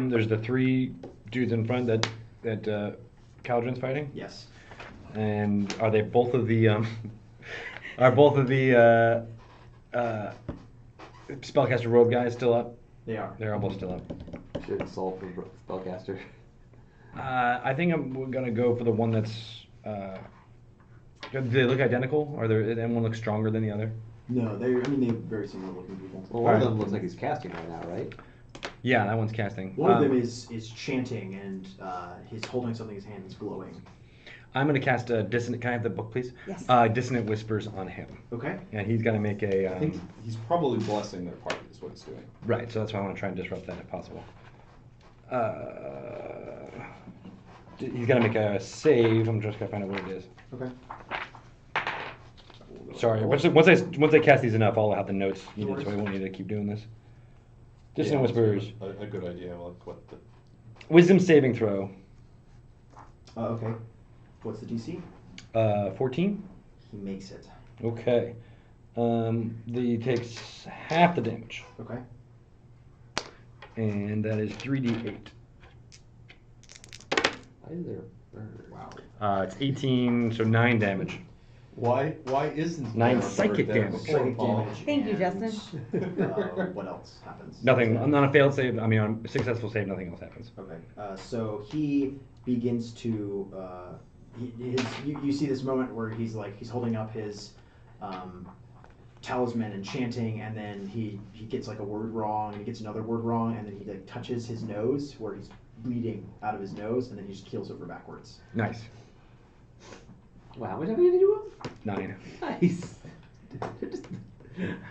there's the 3 dudes in front that Caledryn's fighting. Yes. And are they both of the spellcaster robe guys still up? They are. They're all both still up. Should insult the spellcaster. I think I'm gonna go for the one that's. Do they look identical? Or one looks stronger than the other? No, they're very similar looking people. Well, one of them looks like he's casting right now, right? Yeah, that one's casting. One of them is chanting and he's holding something in his hand that's glowing. I'm gonna cast a dissonant. Can I have the book, please? Yes. Dissonant whispers on him. Okay. And he's gonna make a. I think he's probably blessing their party. Is what he's doing. Right. So that's why I want to try and disrupt that if possible. He's gonna make a save. I'm just gonna find out what it is. Okay. Sorry, once I cast these enough, I'll have the notes needed, so I won't need to keep doing this. Dissonant whispers. A good idea. Like what the... Wisdom saving throw. Okay. What's the DC? 14. He makes it. Okay. He takes half the damage. Okay. And that is 3d8. Why is there a burn? Wow. It's 18, so 9 damage. Why isn't 9 there a psychic bird there damage. before Psychic Paul? damage. Thank you, and, Justin. what else happens? Nothing. On a failed save, on a successful save, nothing else happens. Okay. So he begins to. You see this moment where he's holding up his talisman and chanting, and then he gets like a word wrong, and he gets another word wrong, and then he like touches his nose where he's bleeding out of his nose, and then he just keels over backwards. Nice. Wow, how much damage did you 9. roll? Nice.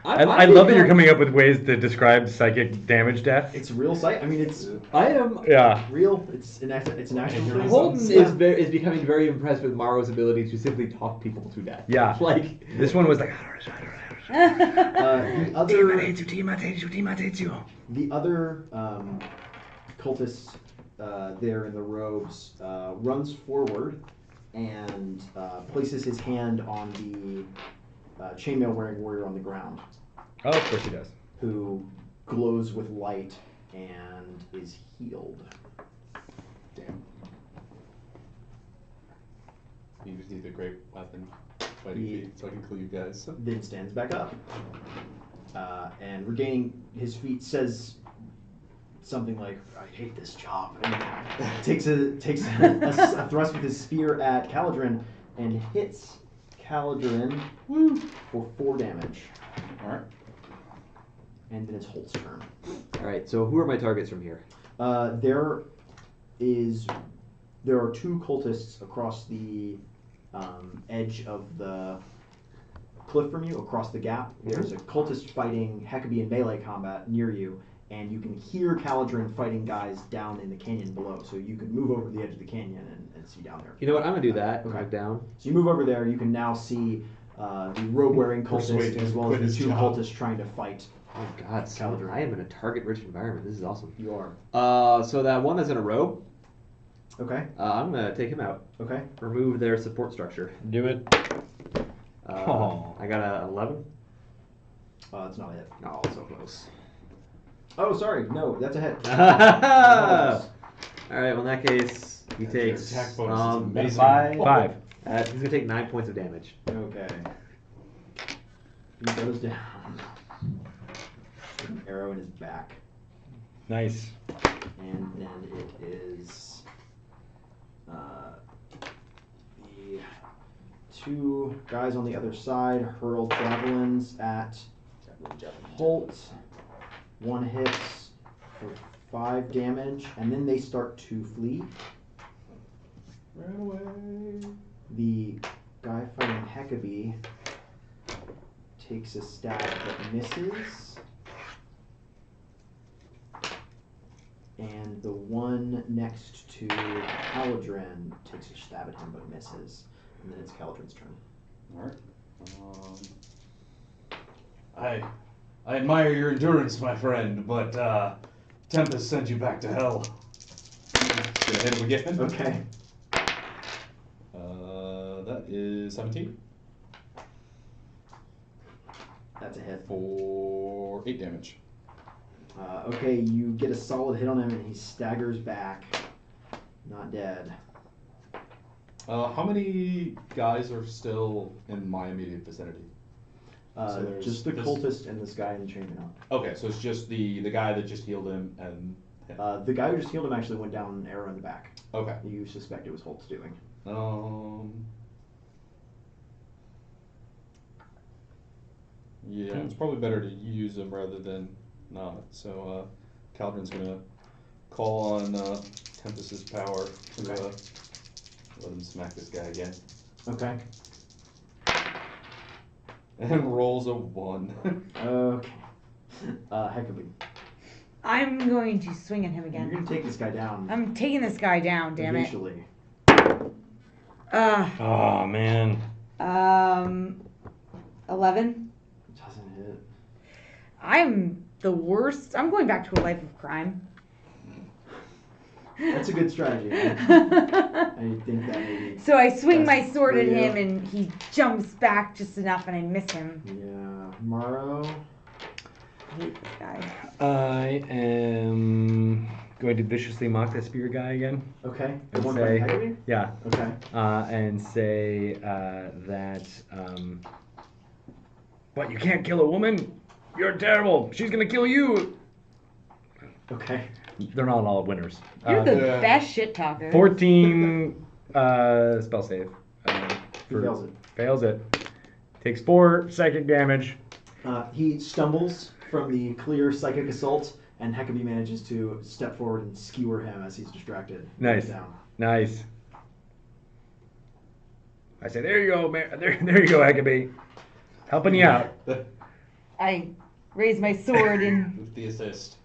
I love that you're coming up with ways to describe psychic damage death. It's real sight. I mean, it's I am. Yeah. real. It's an actual thing. Holden Yeah. is becoming very impressed with Maro's ability to simply talk people to death. Yeah. Like This one was like. The other cultist there in the robes runs forward and places his hand on the chainmail wearing warrior on the ground, Oh, of course he does. who glows with light and is healed. Damn. You just need a great weapon fighting feet so I can kill you guys. Then stands back up and regaining his feet says something like, "I hate this job," and takes a thrust with his spear at Caledryn and hits Caledryn for 4 damage. Alright. And then it's Hoult's turn. all right. So who are my targets from here? There are 2 cultists across the edge of the cliff from you, across the gap. There's a cultist fighting Hekabe in melee combat near you, and you can hear Caledryn fighting guys down in the canyon below. So you could move over the edge of the canyon and see down there. You know what? I'm gonna do that. Okay. Look down. So you move over there. You can now see the robe-wearing Persuade cultist him as to well quit as the his 2 job. cultists trying to fight. Oh God, Caledryn. I am in a target-rich environment. This is awesome. You are. So that one that's in a robe, Okay. I'm gonna take him out. Okay. Remove their support structure. Do it. I got a 11. That's not a hit. Oh, so close. Oh, sorry. No, that's a hit. All right. Well, in that case, he Your takes attack bonus is amazing. 5. 5. He's gonna take 9 points of damage. Okay. He goes down. With an arrow in his back. Nice. And then it is the 2 guys on the other side hurl javelins at Hoult. 1 hits for 5 damage, and then they start to flee. Ran away. The guy fighting Hekabe takes a stab but misses. And the one next to Caledryn takes a stab at him but misses. And then it's Caledryn's turn. Alright. I admire your endurance, my friend, but Tempest sent you back to hell. Gonna hit him again. Okay. That is 17 That's a hit. for 8 damage. Okay, you get a solid hit on him and he staggers back. Not dead. How many guys are still in my immediate vicinity? So there's Just the this- cultist and this guy in the chamber now. Okay, so it's just the guy that just healed him and him. The guy who just healed him actually went down an arrow in the back. Okay. You suspect it was Hoult's doing. Yeah, it's probably better to use him rather than not. So Caledryn's gonna call on Tempest's power to Okay. let him smack this guy again. Okay. And rolls a 1. Okay. Hekabe. I'm going to swing at him You're again. gonna take this guy down. I'm taking this guy down, damn it. Eventually. Oh man. 11. Doesn't hit. I'm the worst. I'm going back to a life of crime. That's a good strategy. I think that maybe. So I swing my Best sword at for you. him and he jumps back just enough and I miss him. Yeah. Maro. I hate this guy. I am going to viciously mock that spear guy again. Okay. The And one say, by Hekabe? yeah, Okay. and say that. What? You can't kill a woman? You're terrible. She's gonna kill you. Okay. They're not all winners. You're the Yeah. best shit talker. 14 spell save. He fails it. Fails it. Takes 4 psychic damage. He stumbles from the clear psychic assault, and Hekabe manages to step forward and skewer him as he's distracted. Nice. Down. Nice. I say, there you go, man. There you go, Hekabe. Helping you out. I raise my sword and With the assist.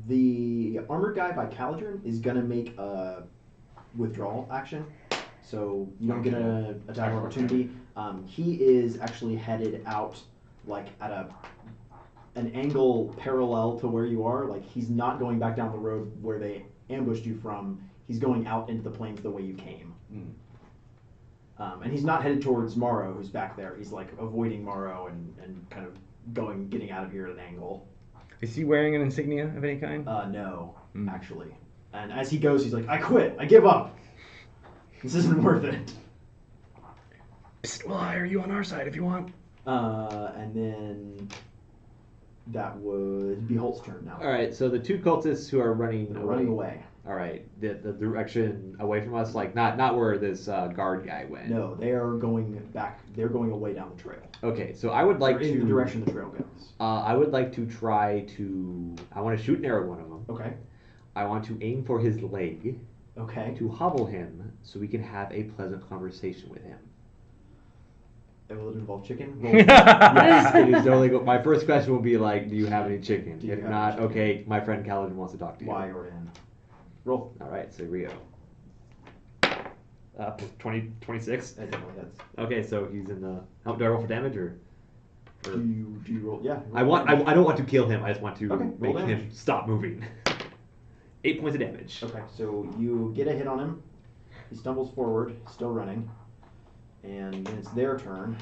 The armored guy by Caledryn is gonna make a withdrawal action, so you don't get an attack of opportunity. He is actually headed out, like at an angle parallel to where you are. Like he's not going back down the road where they ambushed you from. He's going out into the plains the way you came. Mm. And he's not headed towards Maro, who's back there. He's like avoiding Maro and kind of getting out of here at an angle. Is he wearing an insignia of any kind? No, Mm. actually. And as he goes, he's like, I quit. I give up. This isn't worth it. Psst, we'll hire you on our side if you want. And then that would be Hoult's turn now. All right, so the two cultists who are running They're running away. All right, the direction away from us, like not where this guard guy went. No, they are going back. They're going away down the trail. Okay, so I would like They're in to the direction the trail goes. I would like to try to. I want to shoot and arrow one of them. Okay. I want to aim for his leg Okay. to hobble him so we can have a pleasant conversation with him. Will it involve chicken? Yes, it is totally. My first question will be like, do you have any chicken? Do you If have not, any chicken? okay, my friend Caledryn wants to talk to you. Y or N. Roll. All right, so Rio. 26. That definitely hits. Okay, so he's in the. How do I roll for damage or? Do you roll? Yeah. I want. I don't want to kill him. I just want to Okay, roll make him damage. stop moving. 8 points of damage. Okay, so you get a hit on him. He stumbles forward, still running. And then it's their turn.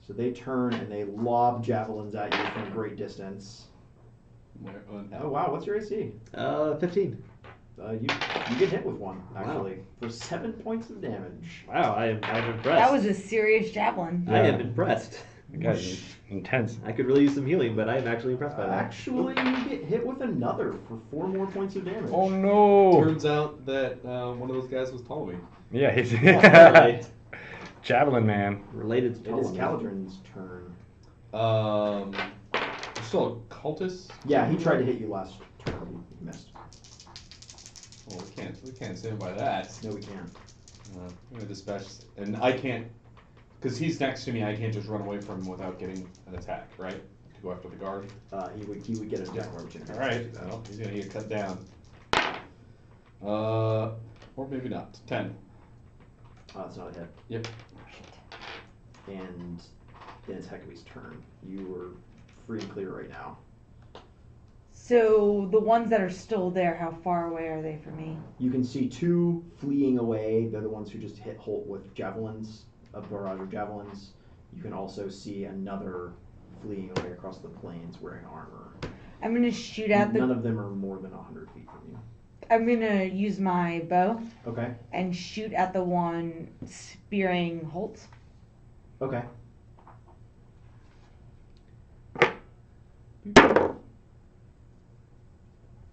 So they turn and they lob javelins at you from a great distance. Oh wow, what's your AC? 15. You get hit with one, actually, for 7 points of damage. Wow, I'm impressed. that was a serious javelin. I am impressed. That guy's intense. I could really use some healing, but I'm actually impressed by that. Actually, you get hit with another for 4 more points of damage. Oh no! Turns out that one of those guys was Ptolemy. Yeah, he's Alright. Javelin man. Related to It is Ptolemy. Caledryn's turn. There's still a cultist? Yeah, he tried to hit you last turn. He missed. Well, we can't stand by that. No, we can't. I'm gonna dispatch, and I can't, because he's next to me. I can't just run away from him without getting an attack, right? To go after the guard. He would get an attack of opportunity. All right. Well, he's gonna get cut down. Or maybe not. 10. That's not a hit. Yep. And then it's Hecabe's turn. You are free and clear right now. So the ones that are still there, how far away are they from me? You can see 2 fleeing away. They're the ones who just hit Hoult with javelins, a barrage of javelins. You can also see another fleeing away across the plains wearing armor. I'm gonna shoot at None the. of them are more than 100 feet from you. I'm gonna use my bow Okay. and shoot at the one spearing Hoult. Okay.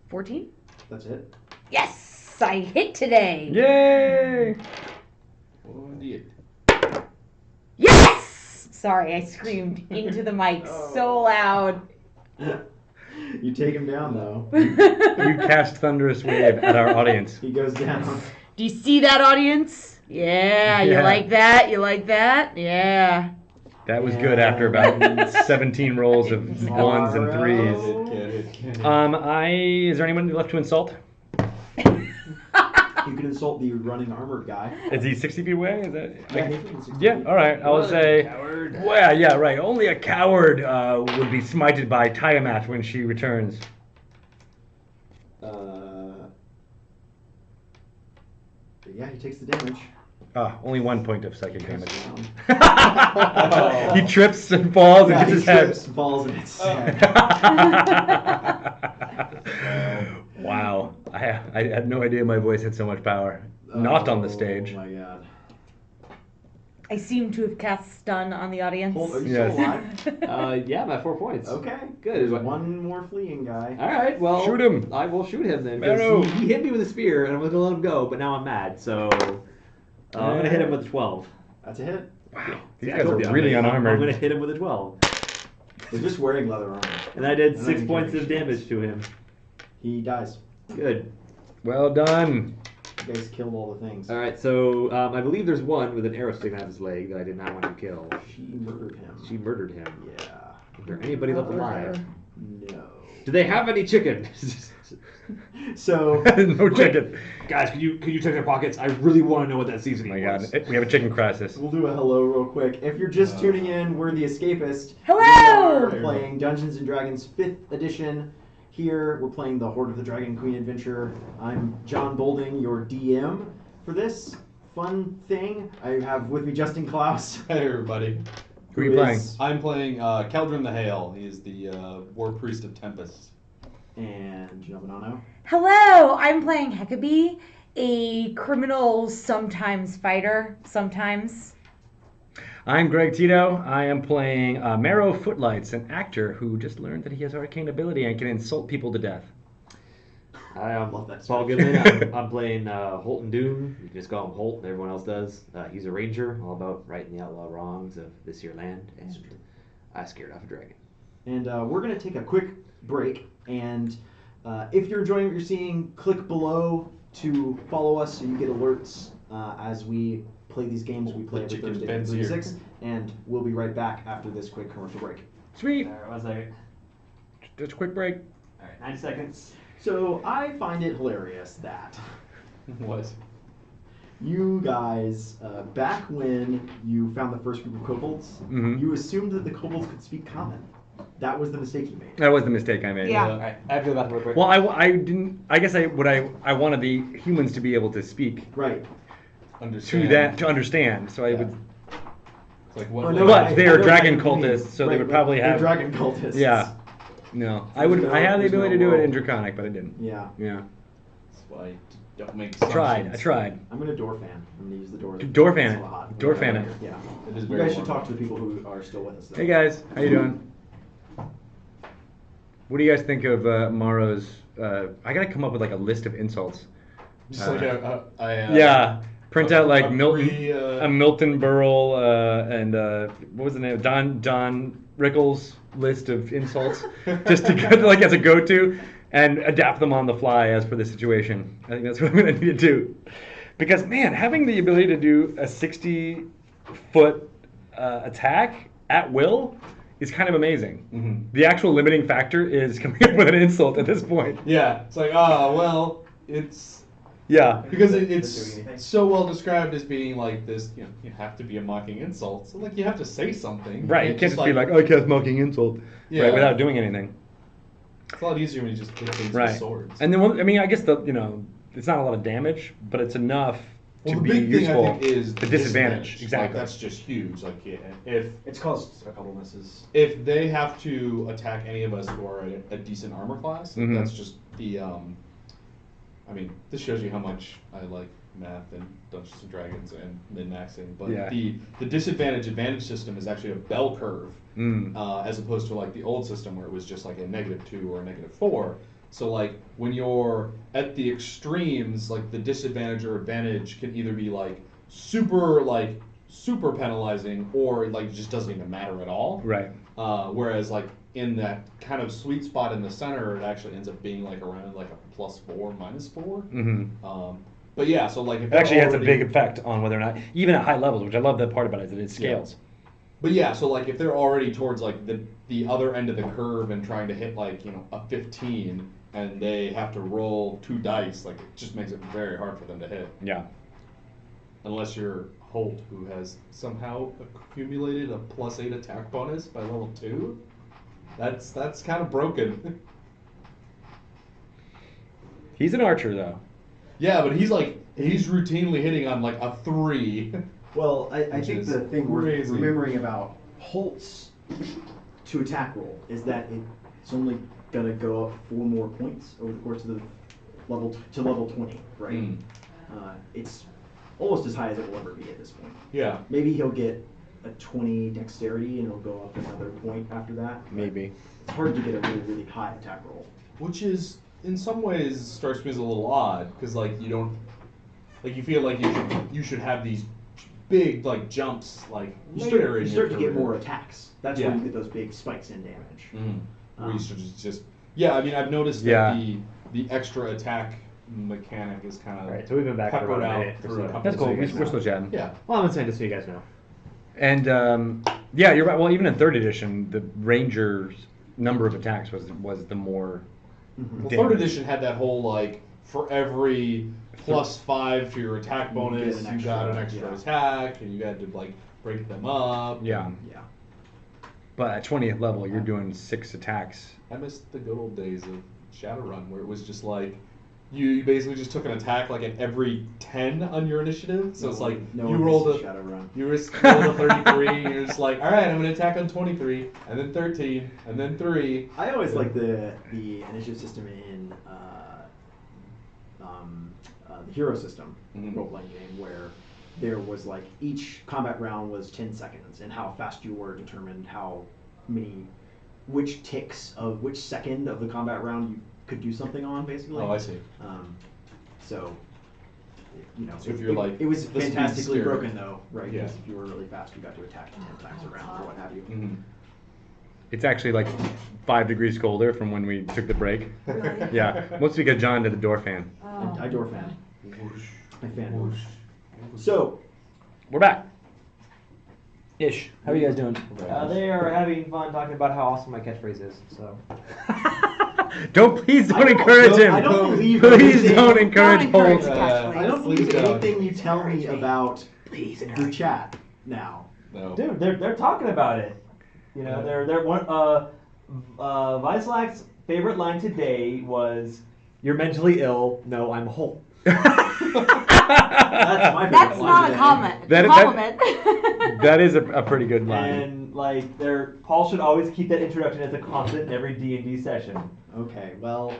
$14. That's it. Yes, I hit today. Yay! Oh, indeed. Yes! Sorry, I screamed into the mic so loud. You take him down though. You cast Thunderous Wave at our audience. He goes down. Do you see that, audience? Yeah, you Yeah. like that? You like that? Yeah. That was good after about 17 rolls of ones and Maro. threes. Is there anyone left to insult? You can insult the running armored guy. Is he 60 feet away? Is that? Yeah, he's within 60 Yeah, feet. all right. I will What, say. coward. Well, yeah, right. Only a coward would be smited by Tiamat when she returns. Yeah, he takes the damage. Only 1 point of psychic damage. Down. He trips and falls and Yeah, hits he his head. trips, falls, and hits his head. Wow. I had no idea my voice had so much power. Not on the stage. Oh my god. I seem to have cast stun on the audience. Holt, are you Yes. still alive? Yeah, I'm at 4 points. Okay. Good. There's one more fleeing guy. All right, well, Shoot him. I will shoot him then. Maro. Because he hit me with a spear, and I'm going to let him go, but now I'm mad, so I'm going to hit him with a 12. That's a hit. Wow. These See, I guys told are you, really I'm unarmored. going to hit him with a 12. He's just wearing leather armor. And I did And 6 then points he of carries damage to him. He dies. Good. Well done. You guys killed all the things. All right, so I believe there's one with an arrow sticking out of his leg that I did not want to kill. She murdered him. She murdered him. Yeah. Is there anybody left alive? No. Do they have any chicken? So. No chicken. Guys, could you check their pockets? I really want to know what that Oh seasoning my god. was. We have a chicken crisis. We'll do a hello real quick. If you're just tuning in, we're the Escapist. Hello! We are playing Dungeons and Dragons 5th edition. Here we're playing the Hoard of the Dragon Queen adventure. I'm Jon Bolding, your DM for this fun thing. I have with me Justin Clouse. Hey everybody. Who are you playing? I'm playing Caledryn the Hale. He's the War Priest of Tempest. And Janelle Bonanno. Hello, I'm playing Hekabe, a criminal, sometimes fighter, sometimes. I'm Greg Tito. I am playing Maro Footlights, an actor who just learned that he has arcane ability and can insult people to death. Hi, I'm Love that Paul switch. Goodman. I'm playing Hoult and Doom. You can just call him Hoult, everyone else does. He's a ranger, all about righting the outlaw wrongs of this here land, and I scared off a dragon. And we're going to take a quick break. And if you're enjoying what you're seeing, click below to follow us so you get alerts as we play these games. We play every Chicken Thursday fence from 3 to here. 6. And we'll be right back after this quick commercial break. Sweet. Alright, 1 second. Just a quick break. Alright, 90 seconds. So I find it hilarious that What? you guys, back when you found the first group of kobolds, Mhm. you assumed that the kobolds could speak common. That was the mistake you made. That was the mistake I made. Yeah. Alright, I have to go back real quick. Well, I didn't. I guess I wanted the humans to be able to speak Right. Understand. to understand. So I would. It's like what? Oh, like- no, But they are I know dragon what you mean. cultists, so they Right, would right. probably They're have. dragon cultists. Yeah. No, I There's would. I had the there's ability to do it role. in Draconic, but I didn't. Yeah. Yeah. That's why you don't make I tried. assumptions. I tried. I'm gonna door fan. I'm gonna use the door. Door fan It's it. so hot. Door fan it. Yeah. It is You very guys should warm. talk to the people who are still with us. Though. Hey guys, how you doing? What do you guys think of Maro's? I gotta come up with like a list of insults. Just like Yeah. Print out like a Milton, pre, a Milton Berle, and what was the name? Don Rickles list of insults, just to go, like as a go-to, and adapt them on the fly as per the situation. I think that's what I'm gonna need to do, because man, having the ability to do a 60-foot attack at will is kind of amazing. Mhm. The actual limiting factor is coming up with an insult at this point. Yeah, it's like well, it's Yeah. because Doing it's anything. so well described as being like this. You have to be a mocking insult. So like you have to say something. Right, you can't just be like, oh, I cast mocking insult, Yeah. right, without doing anything. It's a lot easier when you just hit things Right. with swords. And then, I guess it's not a lot of damage, but it's enough to the be big useful. thing I think is the disadvantage. Like, Exactly. that's just huge. Like if It's caused a couple misses. if they have to attack any of us who are a decent armor class, Mhm. that's just the. I mean, this shows you how much I like math and Dungeons and Dragons and min-maxing. But Yeah. the disadvantage advantage system is actually a bell curve, as opposed to like the old system where it was just like a -2 or a -4. So like when you're at the extremes, like the disadvantage or advantage can either be like super penalizing, or like it just doesn't even matter at all. Right. Whereas like in that kind of sweet spot in the center, it actually ends up being like around like a +4, -4. Mm-hmm. But yeah, so like if It actually has a already- big effect on whether or not, even at high levels, which I love that part about it, is that it scales. But yeah, so like if they're already towards like the other end of the curve and trying to hit like, you know, a 15, and they have to roll 2 dice, like it just makes it very hard for them to hit. Yeah. Unless you're Hoult, who has somehow accumulated a +8 attack bonus by level 2. That's kind of broken. He's an archer, though. Yeah, but he's routinely hitting on like a 3. Well, I Which think is the thing we're crazy. remembering about Holt's to attack roll is that it's only gonna go up 4 more points over the course of the level to level 20, right? Mm. It's almost as high as it will ever be at this point. Yeah. Maybe he'll get a 20 dexterity and it'll go up another point after that. but Maybe. It's hard to get a really, really high attack roll. Which is, in some ways, strikes me as a little odd, because like you don't, like you feel like you should have these big like jumps like later in You your start to get career. more attacks. That's Yeah. when you get those big spikes in damage. Where you should just yeah. I mean, I've noticed Yeah. that the extra attack mechanic is kind of Right, so we've been back for peppered about a out minute or through so. a couple That's cool. of We're things still now. chatting. Yeah. Well, I'm saying just so you guys know. And yeah, you're right. Well, even in 3rd edition, the ranger's number of attacks was the more. Well, damage. 3rd edition had that whole like for every +5 to your attack bonus, an you got an extra, extra yeah. attack, and you had to like break them up. Yeah. Yeah. But at 20th level, you're doing 6 attacks. I missed the good old days of Shadowrun where it was just like you basically just took an attack like at every 10 on your initiative. So it's like no you one rolled misses a Shadowrun. you rolled a 33, and you're just like, all right, I'm gonna attack on 23, and then 13, and then 3. I always like the initiative system in the hero system Mhm. role-playing game, where there was like each combat round was 10 seconds, and how fast you were determined how many, which ticks of which second of the combat round you could do something on, basically. Oh, I see. So, you know, So if you're like, it was the speed fantastically steer. broken though, right? Yeah. Because if you were really fast, you got to attack 10 times around or what have you. Mm-hmm. It's actually like 5 degrees colder from when we took the break. Really? Yeah, mostly because John did the door fan. Oh. I door fan. I fan. So, We're back. Ish. How are you guys doing? Okay. They are having fun talking about how awesome my catchphrase is. So. Please don't I don't- encourage him. I don't believe Please anything. don't encourage Don't encourage Holt. the catchphrase. I don't Please believe don't. anything you tell me about Please the chat now. No. Dude, they're talking about it. You know, they're one. Vicelac's favorite line today was, "You're mentally ill." No, I'm whole. That's my favorite That's line not a today. comment. That- Compliment. That is a pretty good line. And like, Paul should always keep that introduction as a constant in every D&D session. Okay, well,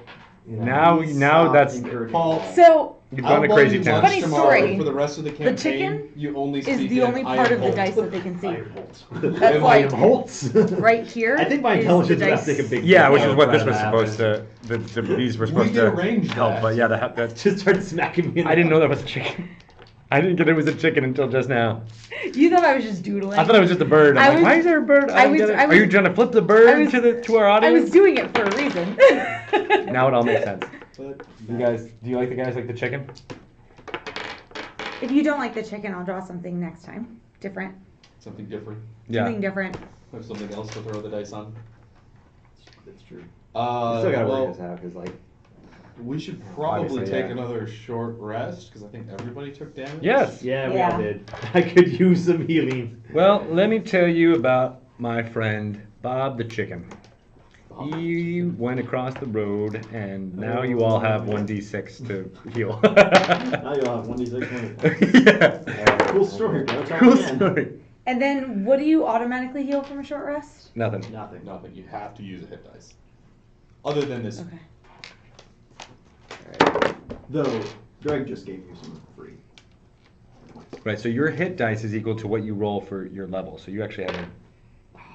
You know? Now please now stop that's encouraging Paul. that. So you've gone to crazy town. Funny story. For the rest of the campaign, chicken you only is speak the in only I part am of the Holt. dice that they can see. That's That's like Holtz. right here. I think my is intelligence the would have dice. to take a big. Yeah, which deal is what this for was that supposed happen. to. These were We supposed can to arrange help, that. but yeah, that Just started smacking me. In I didn't know that was a chicken. I didn't get it was a chicken until just now. You thought I was just doodling. I thought it was just a bird. I I'm like, was- why is there a bird? I don't was- get it. I Are you was- trying to flip the I bird was- to our I audience? was doing it for a reason. Now it all makes sense. But You guys, do you like the guys like the chicken? If you don't like the chicken, I'll draw something next time. Different. something different. Something different. Have something else to throw the dice on. That's true. You still gotta well, work this out because like. we should probably Obviously, take yeah. another short rest because I think everybody took damage. Yes. Yeah, we Yeah. all did. I could use some healing. Well, let me tell you about my friend Bob the chicken. He went across the road, and now you all have 1d6 to heal. Now you'll have 1d6. Yeah. Cool story, bro. Tell Cool me again. story. And then, what do you automatically heal from a short rest? Nothing. Nothing. Nothing. You have to use a hit dice. Other than this. Okay. Though, Greg just gave you some free points. Right, so your hit dice is equal to what you roll for your level. So you actually have a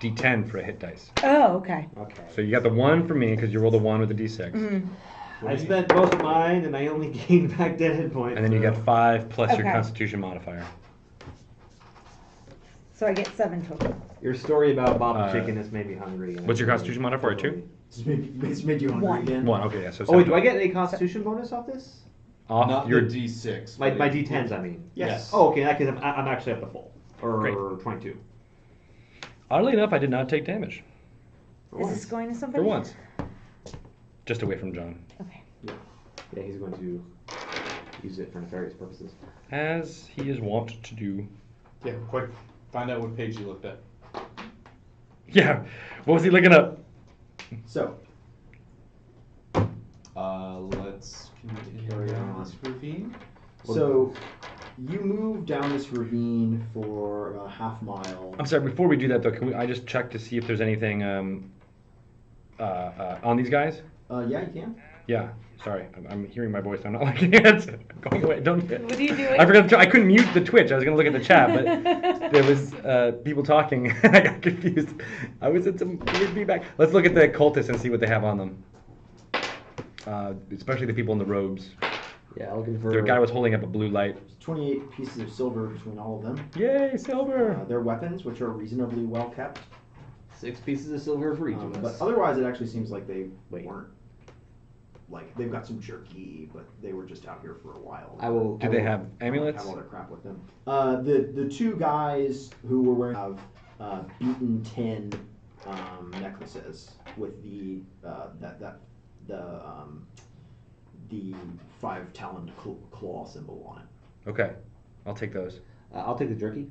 d10 for a hit dice. Oh, okay. Okay. So you got the 1 for me because you rolled a 1 with a d6. Mm-hmm. I spent both of mine, and I only gained back 10 hit points. And then you get 5 plus your Okay. constitution modifier. So I get 7 total. Your story about Bob Uh, Chicken has made me hungry. and what's your I'm constitution modifier, 2? It's made you hungry 1. again. 1, okay, yeah. So Oh wait, 7. do I get a constitution bonus off this? Off Not your the D6. My but D10s, I mean. Yes. Oh, okay. In that case, I'm actually up to full. Or Great. 22. Oddly enough, I did not take damage. Is this going to somebody? For once. Just away from John. Okay. Yeah, he's going to use it for nefarious purposes. As he is wont to do. Yeah, quick. Find out what page you looked at. Yeah, what was he looking up? So, Let's continue Carry down on. this ravine. so you move down this ravine for about a half mile. I'm sorry, before we do that though, I just check to see if there's anything on these guys? Yeah, you can. Yeah, sorry, I'm hearing my voice. I'm not looking at it. I'm going away. Don't. What are you doing? I forgot. I couldn't mute the Twitch. I was gonna look at the chat, but there was people talking. I got confused. I was in some weird feedback. Let's look at the cultists and see what they have on them. Especially the people in the robes. Yeah, looking for. The guy was holding up a blue light. There's 28 pieces of silver between all of them. Yay, silver! Their weapons, which are reasonably well kept. 6 pieces of silver for each of But us. otherwise, it actually seems like they Wait. weren't. Like, they've got some jerky, but they were just out here for a while. I will. Do they have amulets? Have all their crap with them. The two guys who were wearing have beaten tin necklaces with the 5-taloned claw symbol on it. Okay, I'll take those. I'll take the jerky,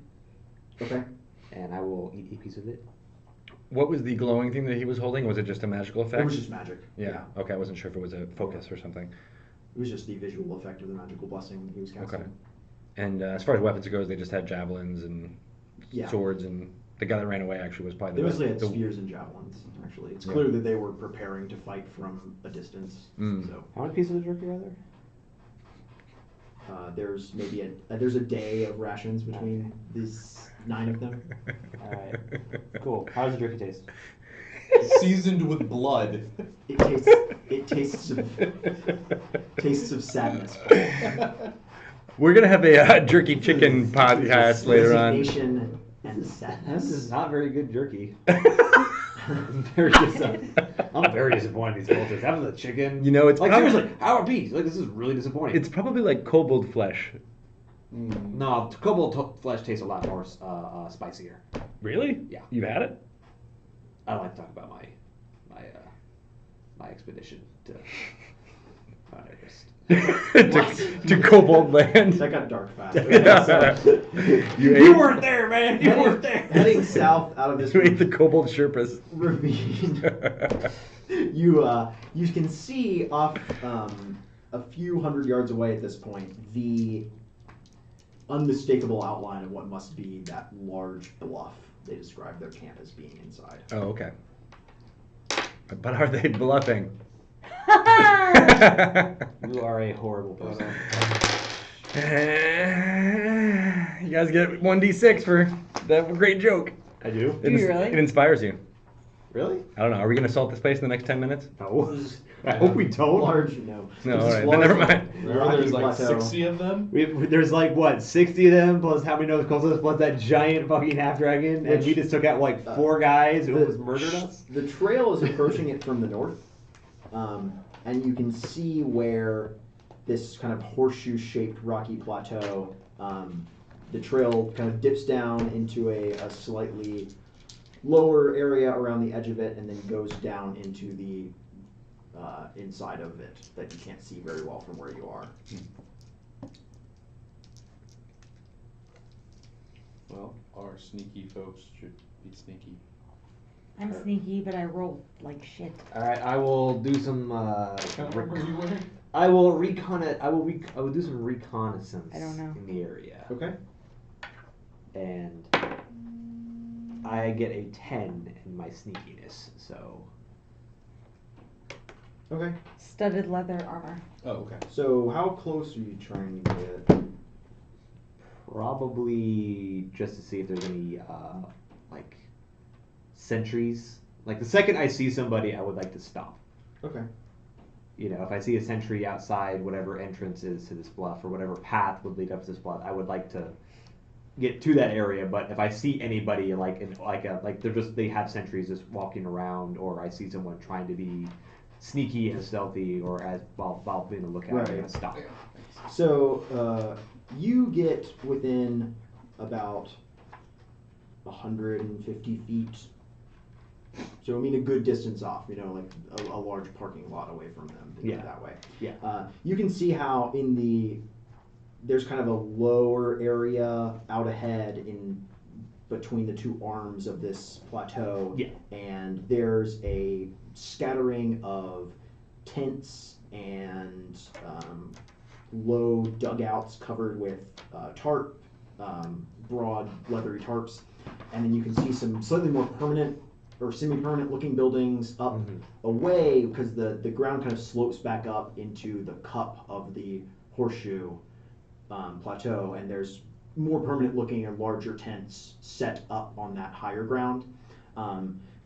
Okay. and I will eat a piece of it. What was the glowing thing that he was holding? Was it just a magical effect? It was just magic. Yeah. Okay, I wasn't sure if it was a focus or something. It was just the visual effect of the magical blessing he was casting. Okay. And as far as weapons goes, they just had javelins and Yeah. swords, and the guy that ran away actually was probably They the mostly had the- spears and javelins, actually. It's Yeah. clear that they were preparing to fight from a distance. Mm. So How many pieces of jerky are there? there's maybe there's a day of rations between these 9 of them. Alright. Cool. How does the jerky taste? Seasoned with blood. It tastes of sadness. We're gonna have a jerky chicken podcast later on. Resignation and sadness. This is not very good jerky. I'm very disappointed in these cultists. Having the chicken. You know, it's like probably- seriously, how are beef? Like this is really disappointing. It's probably like kobold flesh. No, kobold flesh tastes a lot more spicier. Really? Yeah. You had it? I don't like to talk about my expedition to Mount Everest. to Kobold Land. That got dark fast. You weren't there, man. You weren't there. Heading south out of this You ate the Kobold Sherpas. ravine, you can see off a few hundred yards away at this point the unmistakable outline of what must be that large bluff they describe their camp as being inside. Oh, okay. But are they bluffing? You are a horrible person. You guys get 1d6 for that great joke. I do. Do you really? It inspires you. Really? I don't know. Are we going to assault the space in the next 10 minutes? No. I hope we don't. Large, no. No, This all is right, then large, never mind. Remember, there's like plateau. 60 of them. There's like what, 60 of them plus how many knows cultists plus that giant fucking half dragon, and Which, we just took out like 4 guys who almost murdered us. The trail is approaching it from the north, and you can see where this kind of horseshoe-shaped rocky plateau, the trail kind of dips down into a slightly lower area around the edge of it, and then goes down into the inside of it that you can't see very well from where you are. Well, our sneaky folks should be sneaky. I'm sneaky, but I roll like shit. All right, I will do some. What kind of armor are you wearing? I will I will do some reconnaissance. I don't know. In the area. Okay. And I get a 10 in my sneakiness, so. Okay. Studded leather armor. Oh, okay. So how close are you trying to get? Probably just to see if there's any like sentries. Like the second I see somebody, I would like to stop. Okay. You know, if I see a sentry outside whatever entrance is to this bluff or whatever path would lead up to this bluff, I would like to get to that area. But if I see anybody they have sentries just walking around, or I see someone trying to be sneaky and stealthy, or as while being a lookout, I'm gonna stop. So you get within about 150 feet. So I mean a good distance off, you know, like a large parking lot away from them. Think of it that way. Yeah. You can see how there's kind of a lower area out ahead in between the two arms of this plateau. Yeah. And there's a scattering of tents and low dugouts covered with tarp, broad leathery tarps. And then you can see some slightly more permanent or semi-permanent looking buildings up away, because the ground kind of slopes back up into the cup of the horseshoe plateau, and there's more permanent looking and larger tents set up on that higher ground.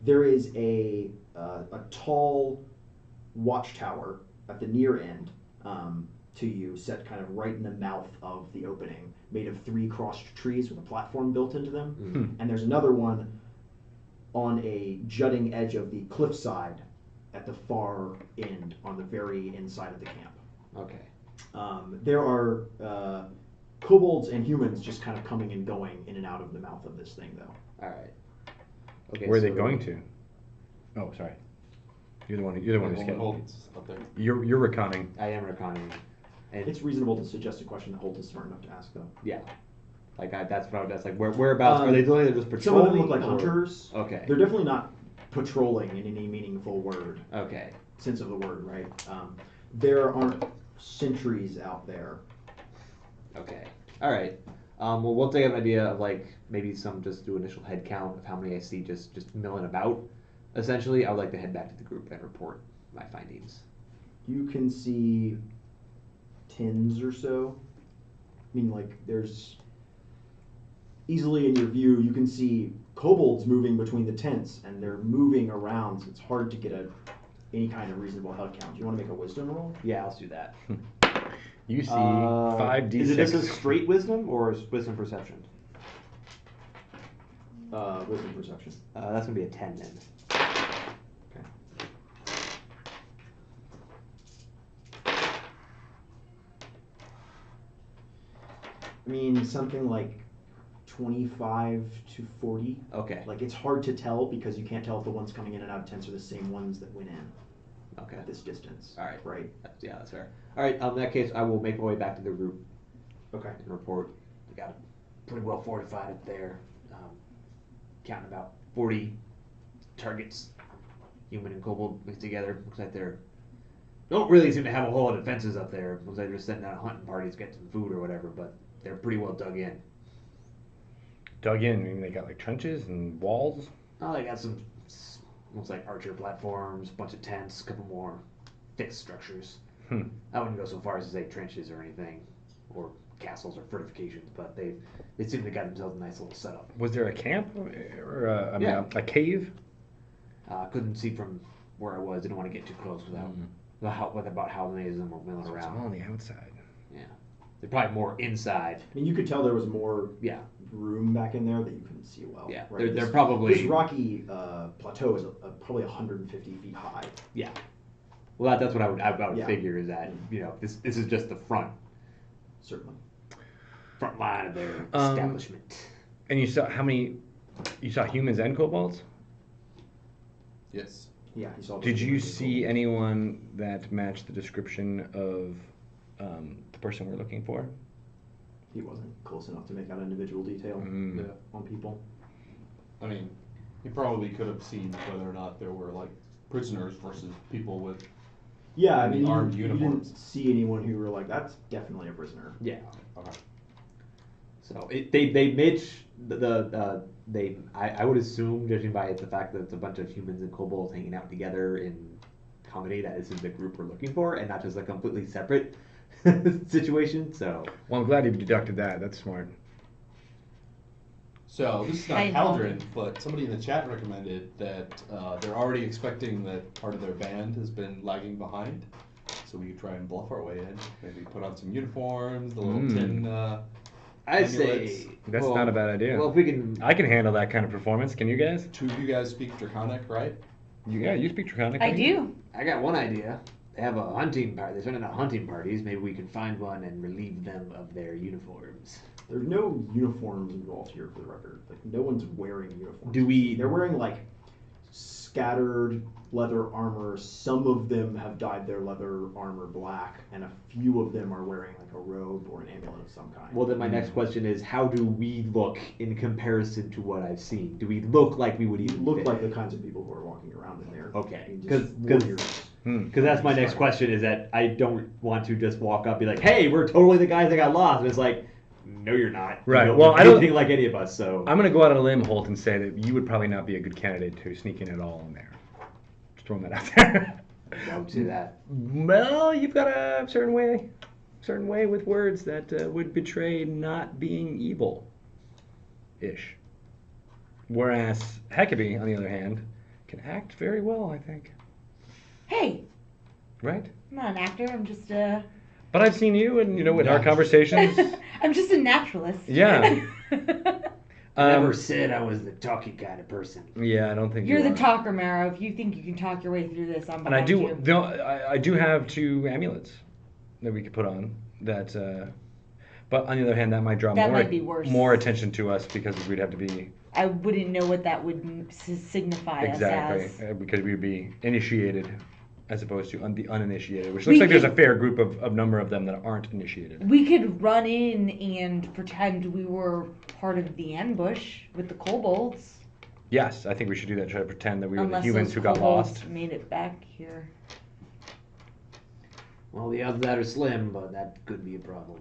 There is a tall watchtower at the near end to you, set kind of right in the mouth of the opening, made of 3 crossed trees with a platform built into them. And there's another one on a jutting edge of the cliffside at the far end, on the very inside of the camp. Okay. There are kobolds and humans just kind of coming and going in and out of the mouth of this thing, though. All right. Okay. Where are they going to? Oh, sorry. You're the one who's getting. Hoult's up there. You're reconning. I am reconning. And It's reasonable to suggest a question that Hoult is smart enough to ask, though. yeah. Like that's what I would ask. Like whereabouts are they doing? They're just Some of patrolling. them look like or- hunters. Okay. They're definitely not patrolling in any meaningful Okay. sense of the word, right? There aren't sentries out there. Okay. All right. Well, we'll take an idea of like maybe just do initial head count of how many I see just milling about. Essentially, I would like to head back to the group and report my findings. You can see tens or so. I mean, like, there's easily in your view, you can see kobolds moving between the tents, and they're moving around, so it's hard to get any kind of reasonable head count. Do you want to make a wisdom roll? Yeah, let's do that. You see 5d6. Is it just a straight wisdom or is wisdom perception? Wisdom perception. That's gonna be a 10 then. Okay. I mean, something like 25 to 40. Okay. Like, it's hard to tell because you can't tell if the ones coming in and out of tents are the same ones that went in Okay. at this distance. All right. Right. That's fair. All right. In that case, I will make my way back to the group Okay. and report. We got pretty well fortified up there. Counting about 40 targets, human and kobold mixed together. Looks like they're don't really seem to have a whole lot of defenses up there. Looks like they're sending out hunting parties to get some food or whatever, but they're pretty well dug in. Dug in. I mean, they got like trenches and walls. Oh, they got some looks like archer platforms, a bunch of tents, a couple more fixed structures. I wouldn't go so far as to say trenches or anything, or castles or fortifications, but they seem to got themselves a nice little setup. Was there a camp or Yeah. a cave? Couldn't see from where I was. Didn't want to get too close without how many of them were milling So it's around. all on the outside. Yeah, they're probably more inside. I mean, you could tell there was more Yeah, room back in there that you couldn't see well. yeah. Right? They're probably This rocky plateau is probably 150 feet high. yeah. Well, that's what I would Yeah. figure is that this is just the front Certainly. line of their establishment. And you saw how many? You saw humans and kobolds? Yes. Yeah, he saw. Did you see anyone that matched the description of the person we're looking for? He wasn't close enough to make out individual detail Mm. Yeah. on people. I mean, He probably could have seen whether or not there were like prisoners versus people with. Yeah, I mean, armed you uniforms. didn't see anyone who were like, that's definitely a prisoner. Yeah. Okay. So they Mitch I would assume, judging by the fact that it's a bunch of humans and kobolds hanging out together in comedy, that this is the group we're looking for and not just a completely separate situation. So Well, I'm glad you deducted that. That's smart. So this is not I know. Caledryn, but somebody in the chat recommended that they're already expecting that part of their band has been lagging behind. So we could try and bluff our way in. Maybe put on some uniforms, the little tin. I'd Amulets. say That's not a bad idea. Well, if we can, I can handle that kind of performance. Can you guys? Two of you guys speak Draconic, right? Yeah, you speak Draconic. I don't you? do. I got one idea. They have a hunting party. They're sending out hunting parties. Maybe we can find one and relieve them of their uniforms. There's no uniforms involved here, for the record. Like, no one's wearing uniforms. Do we? They're wearing, like, scattered leather armor. Some of them have dyed their leather armor black, and a few of them are wearing, like, a robe or an amulet of some kind. Well, then my next question is, how do we look in comparison to what I've seen? Do we look like we would You even look fit? like the kinds of people who are walking around in there. Okay, I mean, 'cause- just 'cause- warriors. Because that's my next question, is that I don't want to just walk up and be like, hey, we're totally the guys that got lost. And it's like, no, you're not. Right, You don't well, look I don't- anything like any of us, so. I'm gonna go out on a limb, Holt, and say that you would probably not be a good candidate to sneak in at all in there. Just throwing that out there. Don't do that. Well, you've got a certain way with words that would betray not being evil-ish. Whereas Hekabe, on the other hand, can act very well, I think. Hey, Right? I'm not an actor. I'm just But I've seen you, and in our Yeah. conversations. I'm just a naturalist. Yeah. I never said I was the talky kind of person. Yeah, I don't think You're you the are. talker, Maro. If you think you can talk your way through this, I'm And I behind do. you. No, I do have 2 amulets that we could put on. That. But on the other hand, that might draw That might be worse. more attention to us because we'd have to be I wouldn't know what that would signify exactly us as. because we'd be initiated as opposed to the uninitiated, which We looks like there's a could- fair group of number of them that aren't initiated. We could run in and pretend we were part of the ambush with the kobolds. Yes, I think we should do that. Try to pretend that we were the Unless humans those who got kobolds lost. made it back here. Well, the odds of that are slim, but that could be a problem.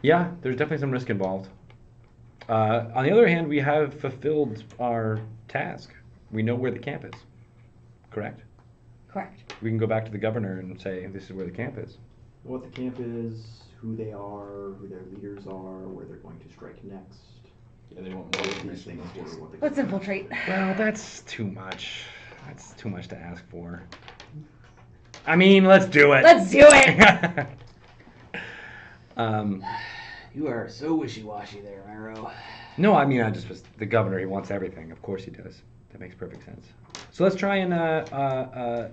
Yeah, there's definitely some risk involved. On the other hand, we have fulfilled our task. We know where the camp is. Correct? Correct. We can go back to the governor and say, this is where the camp is. What the camp is, who they are, who their leaders are, where they're going to strike next. Yeah, they want more These information things than were just. what they Let's infiltrate. Well, that's too much. That's too much to ask for. I mean, let's do it. Let's do it! You are so wishy-washy there, Maro. No, I mean, I just was the governor. He wants everything. Of course he does. That makes perfect sense. So let's try and I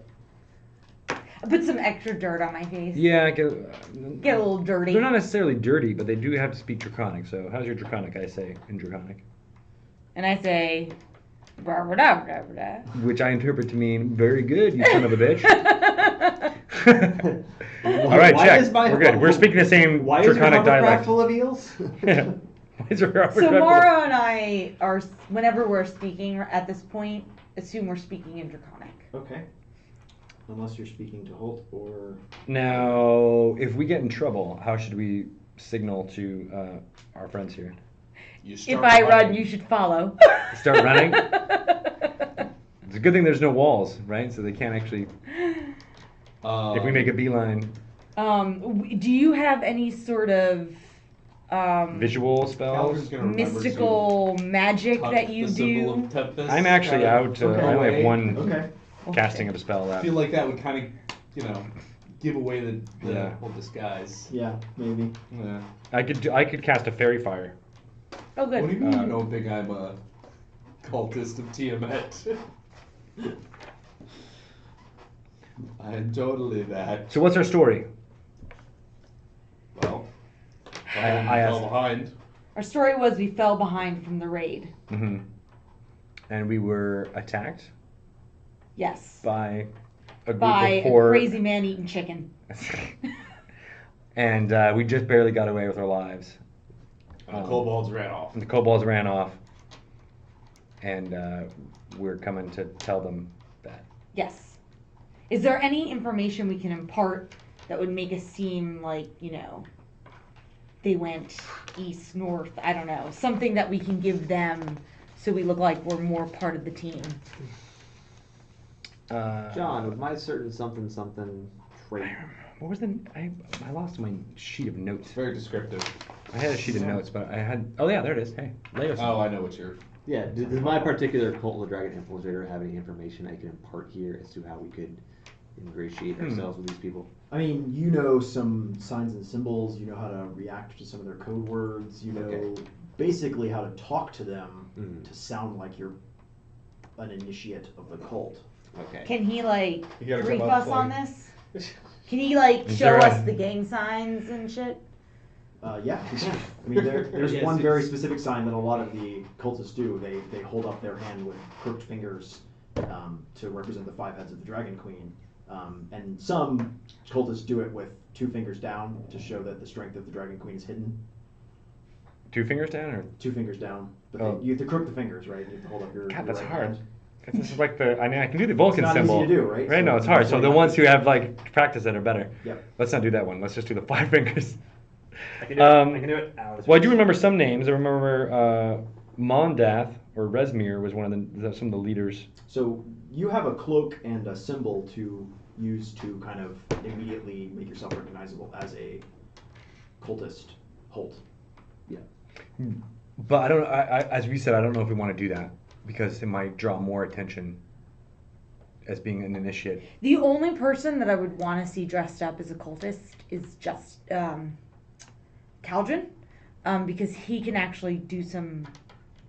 put some extra dirt on my face. yeah, Get a little dirty. They're not necessarily dirty, but they do have to speak Draconic. So how's your Draconic? I say in Draconic, And I say, blah, blah, blah, blah, blah. which I interpret to mean very good, you son of a bitch. All Why right, check. is my- We're good. We're speaking the same Why is your Draconic hovercraft dialect. full of eels? Yeah. Why is your So hovercraft- Maro and I are, whenever we're speaking at this point, assume we're speaking in Draconic. Okay. Unless you're speaking to Hoult or... Now, if we get in trouble, how should we signal to our friends here? You If start I run, running. you should follow. Start running? It's a good thing there's no walls, right? So they can't actually. If we make a beeline, Do you have any sort of visual spells. Caledryn's gonna remember mystical magic to that you the symbol do? of Tempest. I'm actually out. Okay. I only have one Okay. casting of a spell I left. feel like that would kind of, give away the Yeah. whole disguise. Yeah, maybe. Yeah. I could cast a fairy fire. Oh, What do good. you mean you don't think I'm a cultist of Tiamat? I am totally that. So what's our story? Well, I fell asked- behind. Our story was we fell behind from the raid. Mm-hmm. And we were attacked Yes. by a group By of a poor. crazy man eating chicken. And we just barely got away with our lives. And the kobolds ran off. And the kobolds ran off. and we're coming to tell them that. Yes. Is there any information we can impart that would make us seem like, they went east, north, I don't know, something that we can give them so we look like we're more part of the team? John, with my certain something trait. What was I lost my sheet of notes. It's very descriptive. I had a sheet of notes, but I had. Oh yeah, there it is. Hey, lay us. Oh, I know what you're. Yeah, does my particular Cult of the Dragon Infiltrator have any information I can impart here as to how we could ingratiate ourselves with these people? I mean, you know some signs and symbols. You know how to react to some of their code words. You know basically how to talk to them to sound like you're an initiate of the cult. Okay. Can he, You gotta brief come up us on like- this? Can he, Is show there us a- the gang signs and shit? Yeah. I mean, there's Yes, one very it's- specific sign that a lot of the cultists do. They hold up their hand with crooked fingers to represent the 5 heads of the Dragon Queen. And some cultists do it with 2 fingers down to show that the strength of the Dragon Queen is hidden. 2 fingers down, or 2 fingers down. But Oh. you have to crook the fingers, right? You have to hold up your God, your that's right hard. hand. 'Cause this is like the. I mean, I can do the Vulcan It's not symbol. easy to do, right? Right? No, So it's hard. that's So why the you ones have who have practice that are better. Yep. Let's not do that one. Let's just do the 5 fingers. I can do it. I can do it. Well, I do remember some names. I remember Mondath or Resmir was one of some of the leaders. So you have a cloak and a symbol to use to kind of immediately make yourself recognizable as a cultist Hoult. But I don't. As we said, I don't know if we want to do that because it might draw more attention as being an initiate. The only person that I would want to see dressed up as a cultist is just Caledryn, because he can actually do some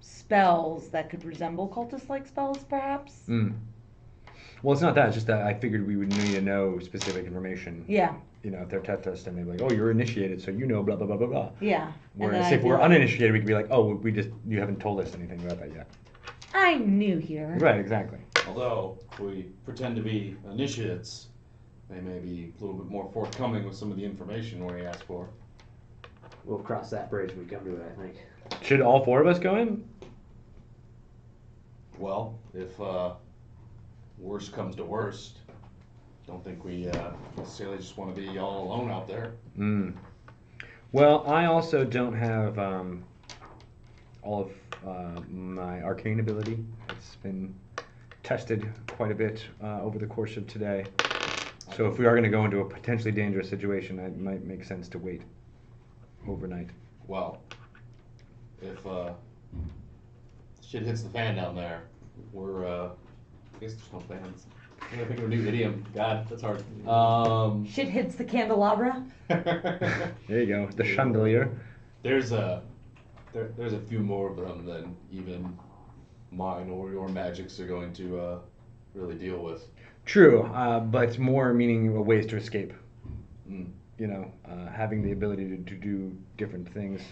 spells that could resemble cultist-like spells, perhaps. Well, it's not that. It's just that I figured we would need to know specific information. Yeah, If they're test and they're like, oh, you're initiated, so you know, blah blah blah blah blah. yeah. And Whereas then if I we're feel uninitiated, we could be like, oh, you haven't told us anything about that yet. I'm new here. Right, exactly. Although, if we pretend to be initiates, they may be a little bit more forthcoming with some of the information we ask for. We'll cross that bridge when we come to it, I think. Should all 4 of us go in? Well, if worst comes to worst, don't think we necessarily just want to be all alone out there. Well, I also don't have all of my arcane ability. It's been tested quite a bit over the course of today. So if we are going to go into a potentially dangerous situation, it might make sense to wait overnight. Well, if shit hits the fan down there, we're I guess there's no fans. I'm gonna think of a new idiom. God, that's hard. Shit hits the candelabra. There you go, the chandelier. There's a few more of them than even mine or your magics are going to really deal with. True, but more meaning ways to escape. Mm. Having the ability to do different things.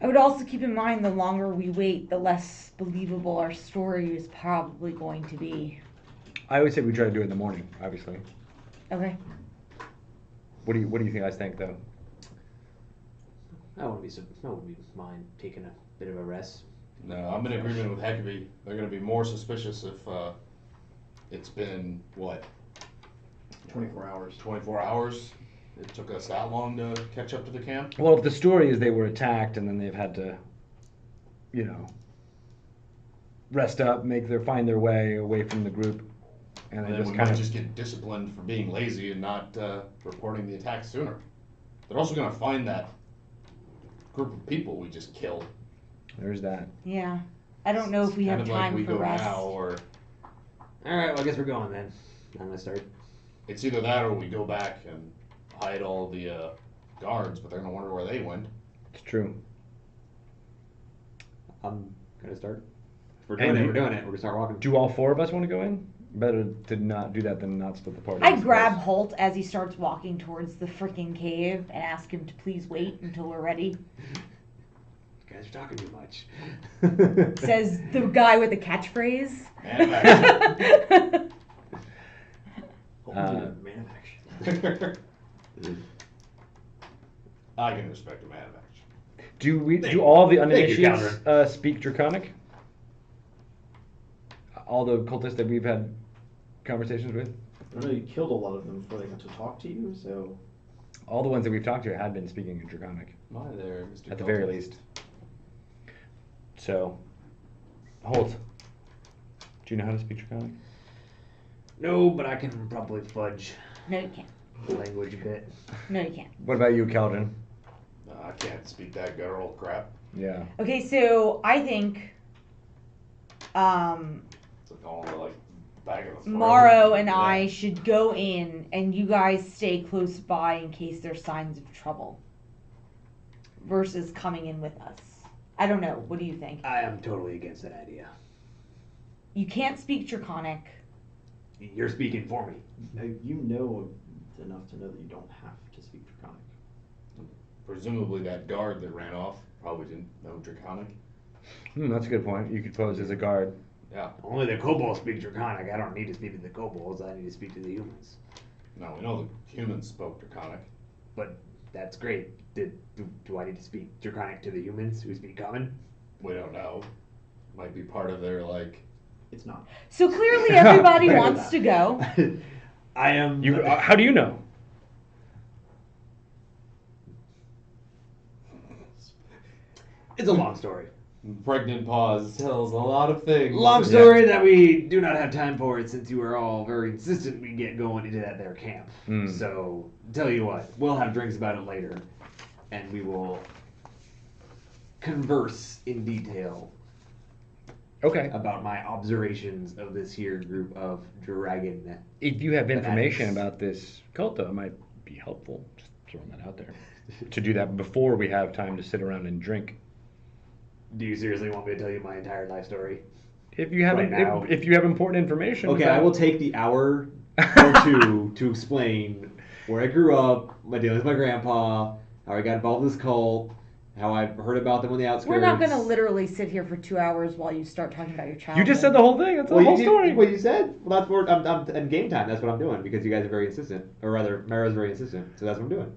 I would also keep in mind the longer we wait, the less believable our story is probably going to be. I would say we try to do it in the morning, obviously. Okay. What do you guys think, though? I wouldn't be mind taking a bit of a rest. No, I'm in agreement with Hekabe. They're going to be more suspicious if it's been, what, 24 hours. 24 hours? It took us that long to catch up to the camp? Well, if the story is they were attacked and then they've had to, rest up, find their way away from the group, and And they then just we kind might of just get disciplined for being lazy and not reporting the attack sooner. They're also going to find that group of people we just killed. there's that. Yeah. I don't know if we have Kind of like time we for go rest. now, or Alright, well I guess we're going then. I'm gonna start. it's either that or we go back and hide all the guards, but they're going to wonder where they went. It's true. I'm gonna start. If we're And doing it, you- we're doing it. We're gonna start walking. Do all 4 of us want to go in? Better to not do that than not split the party. I suppose. grab Holt as he starts walking towards the freaking cave and ask him to please wait until we're ready. You guys are talking too much. Says the guy with the catchphrase. Man of action. Man of action. I can respect a man of action. Do all the Thank you, uninitiates Caledryn. speak Draconic? all the cultists that we've had conversations with? I know you killed a lot of them before they got to talk to you, so... All the ones that we've talked to had been speaking in Draconic. My there, Mr. At the very Cultist. least. So, Holt, do you know how to speak Draconic? No, but I can probably fudge No, you can't. the language a bit. No, you can't. What about you, Caledryn? I can't speak that guttural crap. Yeah. Okay, so I think It's like all like back of the throat. Maro and Yeah. I should go in, and you guys stay close by in case there's signs of trouble. Versus coming in with us. I don't know. What do you think? I am totally against that idea. You can't speak Draconic. You're speaking for me. You know enough to know that you don't have to speak Draconic. Presumably that guard that ran off probably didn't know Draconic. That's a good point. You could pose as a guard. Yeah. Only the kobolds speak Draconic. I don't need to speak to the kobolds. I need to speak to the humans. No, we know the humans spoke Draconic. But that's great. Do I need to speak Draconic to the humans who speak Common? We don't know. Might be part of their like. It's not. So clearly everybody Fair wants enough. to go. I am. You? How do you know? It's a long story. Pregnant pause tells a lot of things. Long story that we do not have time for it, since you are all very insistent we get going into that there camp. So, tell you what, we'll have drinks about it later, and we will converse in detail Okay. about my observations of this here group of dragon. If you have information fanatics. about this cult, though, it might be helpful. Just throwing that out there. To do that before we have time to sit around and drink. Do you seriously want me to tell you my entire life story? If you have Right now. if you have important information. Okay, about- I will take the hour or two to explain where I grew up, my dealings with my grandpa, how I got involved in this cult, how I heard about them on the outskirts. We're not going to literally sit here for 2 hours while you start talking about your You childhood. just said the whole thing. That's the Well, whole you story. did what you said. Well, that's what I'm in game time. That's what I'm doing because you guys are very insistent, or rather, Maro's very insistent. So that's what I'm doing.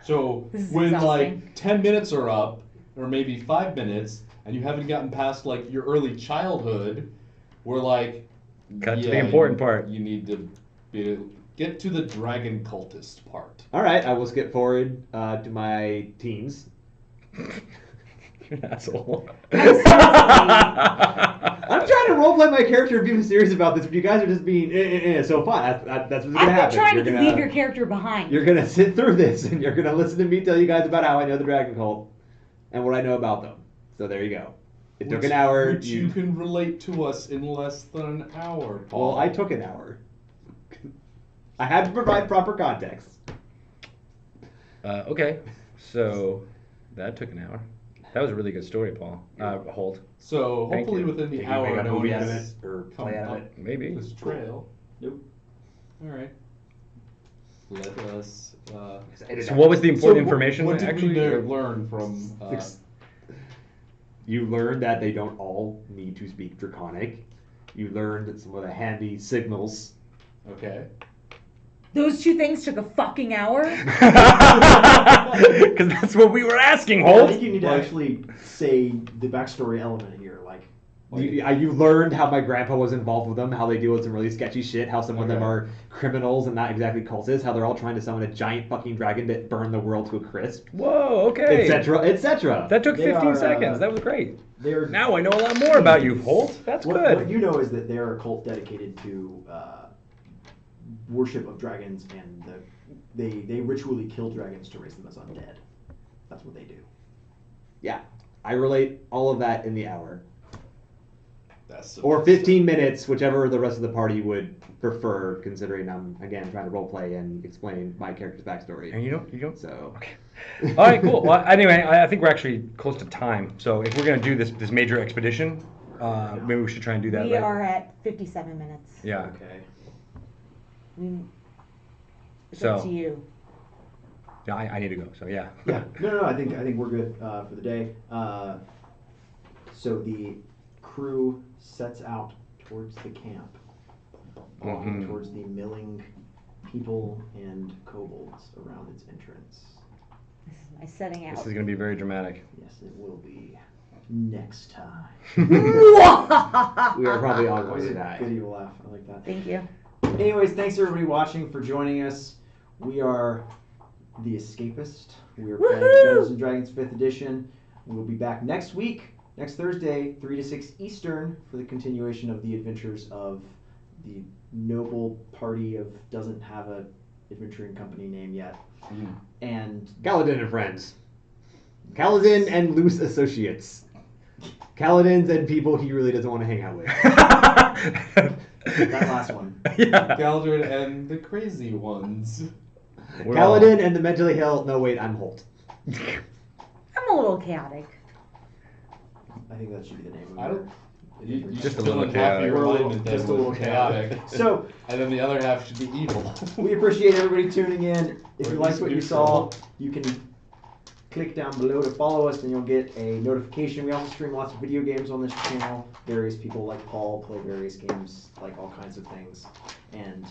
So This is when exhausting. like 10 minutes are up, or maybe 5 minutes, and you haven't gotten past like your early childhood, we're like, Cut to the important part. You need to get to the dragon cultist part. All right, I will skip forward to my teens. You're an asshole. I'm trying to roleplay my character and be mysterious about this, but you guys are just being so fun. That's what's gonna I've happen. been trying You're to gonna- leave your character behind. You're gonna sit through this, and you're gonna listen to me tell you guys about how I know the dragon cult and what I know about them. So there you go. It took an hour. Which you can relate to us in less than an hour, Paul. Well, I took an hour. I had to provide proper context. Okay, so that took an hour. That was a really good story, Paul. Holt. So Thank hopefully you. within the Can you hour, make a no one movie out of has it or come play out of up it? Maybe. this trail. Nope. All right. Let us. So what was the important So information? What did actually? we learn from? You learned that they don't all need to speak Draconic. You learned some of the handy signals. Okay. Those two things took a fucking hour. Because that's what we were asking, I Holt. think you need to Like- actually say the backstory element here. You learned how my grandpa was involved with them, how they deal with some really sketchy shit, how some of them Okay. are criminals and not exactly cultists, how they're all trying to summon a giant fucking dragon to burn the world to a crisp, Whoa, okay. etc., etc. That took They 15 are, seconds. That was great. They're Now I know a lot more about you, Holt. That's what good. you know is that they're a cult dedicated to worship of dragons, and they ritually kill dragons to raise them as undead. That's what they do. Yeah, I relate all of that in the hour. That's Or 15 minutes, whichever the rest of the party would prefer, considering I'm, again, trying to roleplay and explain my character's backstory. And you don't. So, Okay. All right, cool. Well, anyway, I think we're actually close to time. So if we're gonna do this major expedition, maybe we should try and do that. We right? are at 57 minutes. Yeah. Okay. It's So- up to you. Yeah, I need to go. So yeah. Yeah. No. I think we're good for the day. So the crew sets out towards the camp, walking towards the milling people and kobolds around its entrance. This is my setting out. This is gonna be very dramatic. Yes, it will be. next time. We are probably all That was going a to die. good evil laugh. I like that. Thank you. Anyways, thanks everybody watching for joining us. We are the Escapist. We are playing Woohoo! Dungeons and Dragons 5th edition. We'll be back next week, next Thursday, 3 to 6 Eastern, for the continuation of the adventures of the noble party of doesn't have a adventuring company name yet. And Caledryn and friends. Caledryn and loose associates. Caledryn's and people he really doesn't want to hang out with. that last one. Yeah. Caledryn and the crazy ones. Caledryn and the mentally ill. No, wait, I'm Hoult. I'm a little chaotic. I think that should be the name of I it. don't. You Just should a fill little in half your chaotic. alignment then Just a little with chaotic. So- and then the other half should be evil. We appreciate everybody tuning in. If Or you at liked least what you neutral. saw, you can click down below to follow us and you'll get a notification. We also stream lots of video games on this channel. Various people like Paul play various games, like all kinds of things. And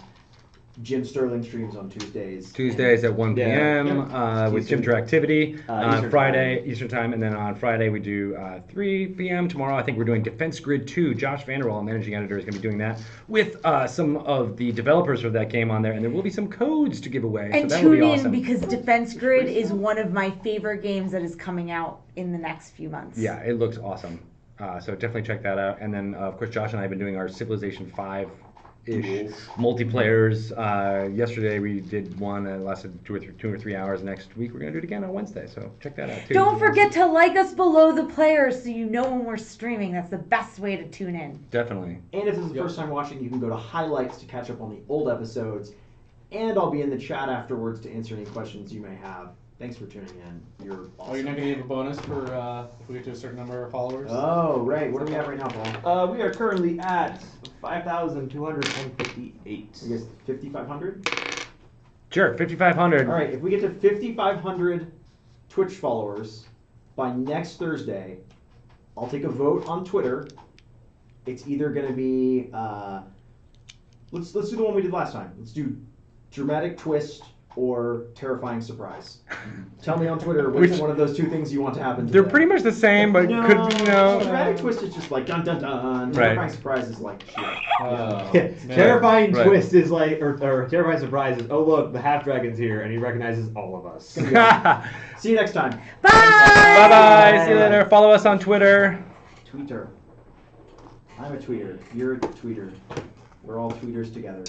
Jim Sterling streams on Tuesdays. Tuesdays at 1 Yeah. p.m. With Jim Eastern. Interactivity. On Eastern Friday, time. Eastern Time. And then on Friday, we do 3 p.m. Tomorrow, I think we're doing Defense Grid 2. Josh Vanderwall, managing editor, is going to be doing that with some of the developers of that game on there. And there will be some codes to give away. And so that will tune be in awesome. because Defense Grid is one of my favorite games that is coming out in the next few months. Yeah, it looks awesome. So definitely check that out. And then, of course, Josh and I have been doing our Civilization 5-ish multiplayers. Yesterday we did one that lasted 2 or 3 hours. Next week we're going to do it again on Wednesday. So check that out too. Don't forget to like us below the players so you know when we're streaming. That's the best way to tune in. Definitely. And if this is the Yep. first time watching, you can go to highlights to catch up on the old episodes. And I'll be in the chat afterwards to answer any questions you may have. Thanks for tuning in. You're awesome. Oh, you're not going to give a bonus for if we get to a certain number of followers? Oh, right. What do we have right now, Paul? We are currently at 5,258. I guess 5,500? Sure, 5,500. All right, if we get to 5,500 Twitch followers by next Thursday, I'll take a vote on Twitter. It's either going to be, let's do the one we did last time. Let's do dramatic twist or terrifying surprise. Tell me on Twitter which one of those two things you want to happen today. They're pretty much the same, but no, could be dramatic twist is just like dun dun dun. Right. Terrifying surprise is like shit. Man. Terrifying Right. twist is like, or terrifying surprise is, oh look, the half dragon's here, and he recognizes all of us. See you next time. Bye! Bye bye. See you later. Follow us on Twitter. Tweeter. I'm a tweeter. You're a tweeter. We're all tweeters together.